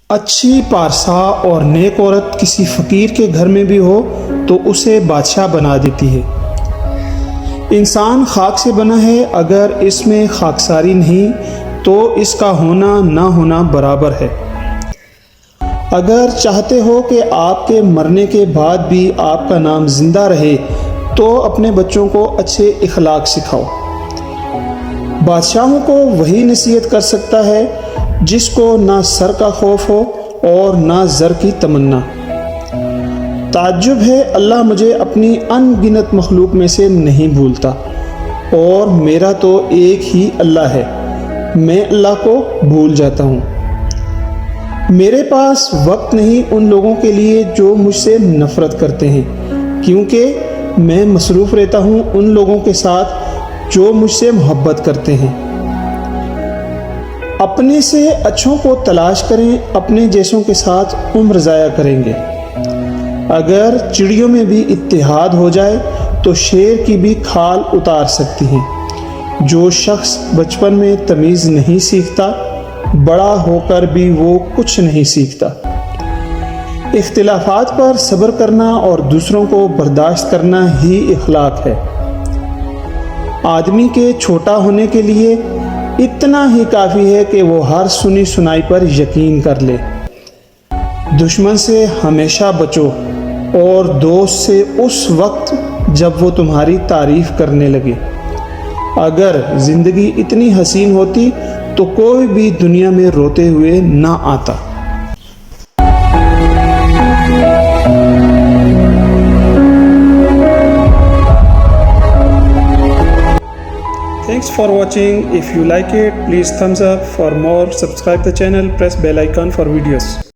اچھی پارسا اور نیک عورت کسی فقیر کے گھر میں بھی ہو تو اسے بادشاہ بنا دیتی ہے۔ انسان خاک سے بنا ہے، اگر اس میں خاکساری نہیں تو اس کا ہونا نہ ہونا برابر ہے۔ اگر چاہتے ہو کہ آپ کے مرنے کے بعد بھی آپ کا نام زندہ رہے تو اپنے بچوں کو اچھے اخلاق سکھاؤ۔ بادشاہوں کو وہی نصیحت کر سکتا ہے جس کو نہ سر کا خوف ہو اور نہ زر کی تمنا۔ تعجب ہے اللہ مجھے اپنی ان گنت مخلوق میں سے نہیں بھولتا، اور میرا تو ایک ہی اللہ ہے، میں اللہ کو بھول جاتا ہوں۔ میرے پاس وقت نہیں ان لوگوں کے لیے جو مجھ سے نفرت کرتے ہیں، کیونکہ میں مصروف رہتا ہوں ان لوگوں کے ساتھ جو مجھ سے محبت کرتے ہیں۔ اپنے سے اچھوں کو تلاش کریں، اپنے جیسوں کے ساتھ عمر ضائع کریں گے۔ اگر چڑیوں میں بھی اتحاد ہو جائے تو شیر کی بھی کھال اتار سکتی ہیں۔ جو شخص بچپن میں تمیز نہیں سیکھتا، بڑا ہو کر بھی وہ کچھ نہیں سیکھتا۔ اختلافات پر صبر کرنا اور دوسروں کو برداشت کرنا ہی اخلاق ہے۔ آدمی کے چھوٹا ہونے کے لیے اتنا ہی کافی ہے کہ وہ ہر سنی سنائی پر یقین کر لے۔ دشمن سے ہمیشہ بچو اور دوست سے اس وقت جب وہ تمہاری تعریف کرنے لگے۔ اگر زندگی اتنی حسین ہوتی تو کوئی بھی دنیا میں روتے ہوئے نہ آتا۔ Thanks for watching. If you like it, please thumbs up. For more, subscribe the channel, press bell icon for videos.